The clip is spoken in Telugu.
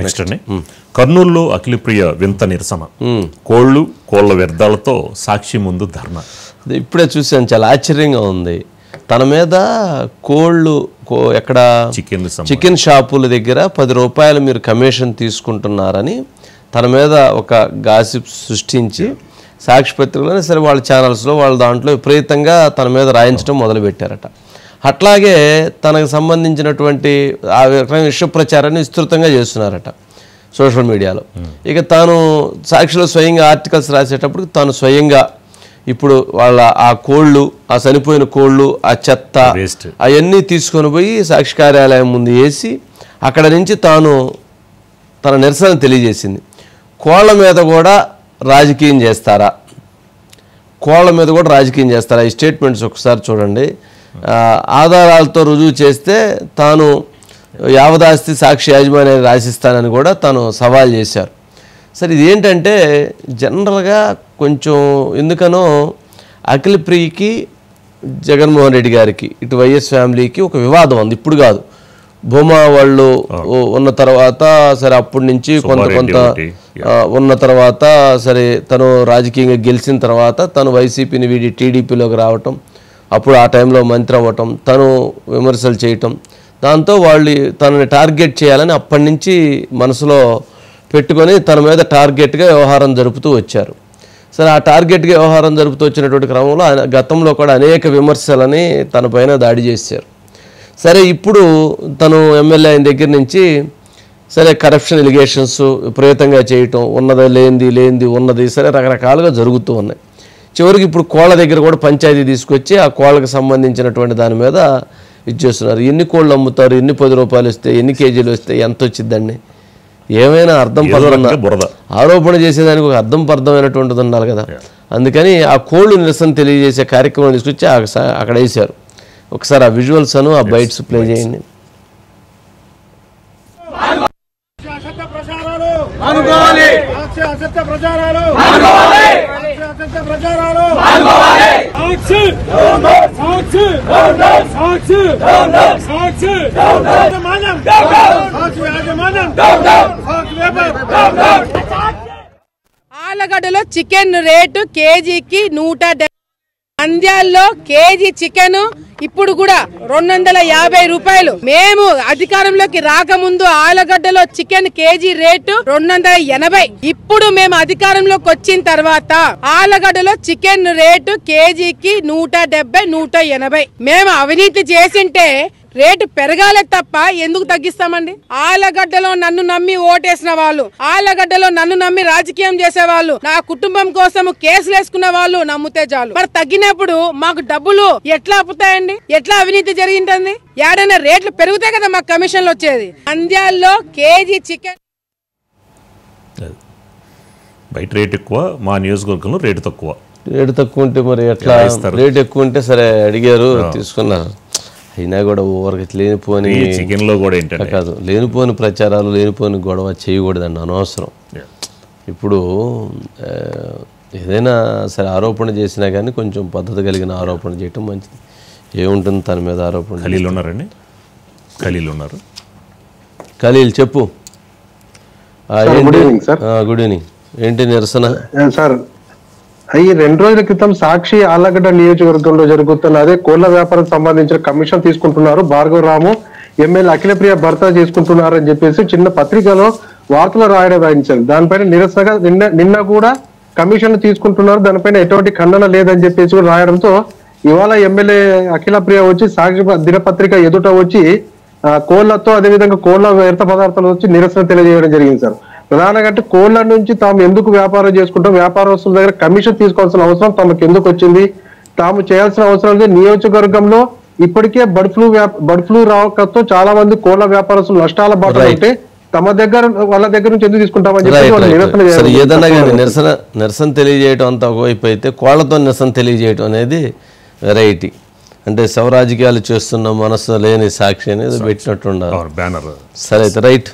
నెక్స్ట్ అండి కర్నూలులో అఖిలప్రియ వింత నిరసన కోళ్ల వ్యర్థాలతో సాక్షి ముందు ధర్నా. ఇప్పుడే చూసాను, చాలా ఆశ్చర్యంగా ఉంది. తన మీద కోళ్ళు ఎక్కడ చికెన్ షాపుల దగ్గర 10 రూపాయలు మీరు కమిషన్ తీసుకుంటున్నారని తన మీద ఒక గాసిప్ సృష్టించి సాక్షి పత్రికలోనే సరే వాళ్ళ ఛానల్స్లో వాళ్ళ దాంట్లో విపరీతంగా తన మీద రాయించడం మొదలుపెట్టారట. అట్లాగే తనకు సంబంధించినటువంటి ఆ విష ప్రచారాన్ని విస్తృతంగా చేస్తున్నారట సోషల్ మీడియాలో. ఇక తాను సాక్షిలో స్వయంగా ఆర్టికల్స్ రాసేటప్పుడు తాను స్వయంగా ఇప్పుడు వాళ్ళ ఆ కోళ్ళు, ఆ చనిపోయిన కోళ్ళు, ఆ చెత్త అవన్నీ తీసుకొని పోయి సాక్షి కార్యాలయం ముందు వేసి అక్కడ నుంచి తాను తన నిరసన తెలియజేసింది. కోళ్ళ మీద కూడా రాజకీయం చేస్తారా, కోళ్ళ మీద కూడా రాజకీయం చేస్తారా? ఈ స్టేట్మెంట్స్ ఒకసారి చూడండి. ఆధారాలతో రుజువు చేస్తే తాను యావదాస్తి సాక్షి యాజమాన్యాన్ని రాసిస్తానని కూడా తాను సవాల్ చేశారు. సరే, ఇది ఏంటంటే జనరల్గా కొంచెం ఎందుకనో అఖిలప్రియకి జగన్మోహన్ రెడ్డి గారికి ఇటు వైఎస్ ఫ్యామిలీకి ఒక వివాదం ఉంది. ఇప్పుడు కాదు, భూమా వాళ్ళు ఉన్న తర్వాత సరే అప్పటి నుంచి కొంత ఉన్న తర్వాత సరే తను రాజకీయంగా గెలిచిన తర్వాత తను వైసీపీని వీడి టీడీపీలోకి రావటం, అప్పుడు ఆ టైంలో మంత్రి అవ్వటం, తను విమర్శలు చేయటం, దాంతో వాళ్ళు తనని టార్గెట్ చేయాలని అప్పటి నుంచి మనసులో పెట్టుకొని తన మీద టార్గెట్గా వ్యవహారం జరుపుతూ వచ్చారు. సరే, ఆ టార్గెట్గా వ్యవహారం జరుపుతూ వచ్చినటువంటి క్రమంలో గతంలో కూడా అనేక విమర్శలని తన పైన దాడి చేశారు. సరే, ఇప్పుడు తను ఎమ్మెల్యే అయిన దగ్గర నుంచి సరే కరప్షన్ ఎలిగేషన్స్ విపరీతంగా చేయటం, ఉన్నది లేనిది ఉన్నది సరే రకరకాలుగా జరుగుతూ ఉన్నాయి. చివరికి ఇప్పుడు కోళ్ళ దగ్గర కూడా పంచాయతీ తీసుకొచ్చి ఆ కోళ్ళకు సంబంధించినటువంటి దాని మీద ఇచ్చేస్తున్నారు. ఎన్ని కోళ్ళు అమ్ముతారు, ఎన్ని 10 రూపాయలు వస్తాయి, ఎన్ని కేజీలు వస్తాయి, ఎంత వచ్చిందండి? ఏమైనా అర్థం పర్థం ఆరోపణ చేసేదానికి ఒక అర్థం పర్థమైనటువంటిది ఉండాలి కదా. అందుకని ఆ కోళ్ళు నిరసన తెలియజేసే కార్యక్రమం తీసుకొచ్చి అక్కడ వేశారు. ఒకసారి ఆ విజువల్స్ అను ఆ బైట్స్ ప్లే చేయండి. ఆలగడ్డలో చికెన్ రేటు కేజీకి 170. నంద్యాలలో కేజీ చికెన్ ఇప్పుడు కూడా 250 రూపాయలు. మేము అధికారంలోకి రాకముందు ఆలగడ్డలో చికెన్ కేజీ రేటు 280. ఇప్పుడు మేము అధికారంలోకి వచ్చిన తర్వాత ఆలగడ్డలో చికెన్ రేటు కేజీకి 170, 180. మేము అవినీతి చేసింటే రేటు పెరగాలే తప్ప ఎందుకు తగ్గిస్తామండి? ఆలగడ్డలో నన్ను నమ్మి ఓటేసిన వాళ్ళు, ఆలగడ్డలో నన్ను నమ్మి రాజకీయం చేసేవాళ్ళు, నా కుటుంబం కోసం కేసులు వేసుకున్న వాళ్ళు నమ్మితే చాలు. మరి తగ్గినప్పుడు మాకు డబ్బులు ఎట్లా అప్పుతాయండి? ఎట్లా అవినీతి జరిగింటుంది? ఏడైనా రేట్లు పెరుగుతాయి కదా మాకు కమిషన్లు వచ్చేది. నంద్యాలలో కేజీ చికెన్ బయట రేట్ ఎక్కువ, మా నియోజకవర్గంలో రేటు తక్కువ. రేటు తక్కువ ఉంటే మరి ఎట్లా? రేటు ఎక్కువ ఉంటే సరే అడిగారు, తీసుకున్నారు. అయినా కూడా ఓవరికి లేనిపోని చికెన్లో కూడా ఏంటంటే కాదు, లేనిపోని ప్రచారాలు, లేనిపోని గొడవ చేయకూడదండి, అనవసరం. ఇప్పుడు ఏదైనా సరే ఆరోపణ చేసినా కానీ కొంచెం పద్ధతి కలిగిన ఆరోపణ చేయటం మంచిది. ఏముంటుంది తన మీద ఆరోపణ? ఖలీల్ ఉన్నారండి, ఖలీల్ ఉన్నారు. ఖలీల్ చెప్పు. Good evening sir. Good evening. ఏంటి నిరసన సార్? ఈ 2 రోజుల క్రితం సాక్షి ఆళ్లగడ్డ నియోజకవర్గంలో జరుగుతున్న అదే కోళ్ల వ్యాపారం సంబంధించిన కమిషన్ తీసుకుంటున్నారు, భార్గవ రాము ఎమ్మెల్యే అఖిలప్రియ భర్త చేసుకుంటున్నారు అని చెప్పేసి చిన్న పత్రికలో వార్తలు రాయించారు. దానిపైన నిరసనగా నిన్న కూడా కమిషన్ తీసుకుంటున్నారు, దానిపైన ఎటువంటి ఖండన లేదని చెప్పేసి కూడా రాయడంతో ఇవాళ ఎమ్మెల్యే అఖిలప్రియ వచ్చి సాక్షి దినపత్రిక ఎదుట వచ్చి కోళ్లతో అదేవిధంగా కోళ్ల వ్యర్థ పదార్థాలు వచ్చి నిరసన తెలియజేయడం జరిగింది సార్. ప్రధానంగా అంటే కోళ్ల నుంచి తాము ఎందుకు వ్యాపారం చేసుకుంటాం, వ్యాపారస్తుల దగ్గర కమిషన్ తీసుకోవాల్సిన అవసరం తమకు ఎందుకు వచ్చింది, తాము చేయాల్సిన అవసరం లేదు. నియోజకవర్గంలో ఇప్పటికే బర్డ్ ఫ్లూ రావడంతో చాలా మంది కోళ్ల వ్యాపారస్తులు నష్టాల బాధ ఉంటే తమ దగ్గర వాళ్ళ దగ్గర నుంచి ఎందుకు తీసుకుంటామని చెప్పి ఏదన్నా కానీ నిరసన తెలియజేయడం అంతా ఒకవైపు అయితే కోళ్లతో నిరసన తెలియజేయడం అనేది వెరైటీ. అంటే శవరాజకీయాలు చేస్తున్న మనసు లేని సాక్షి అనేది పెట్టినట్టు ఉండాలి. సరే అయితే రైట్.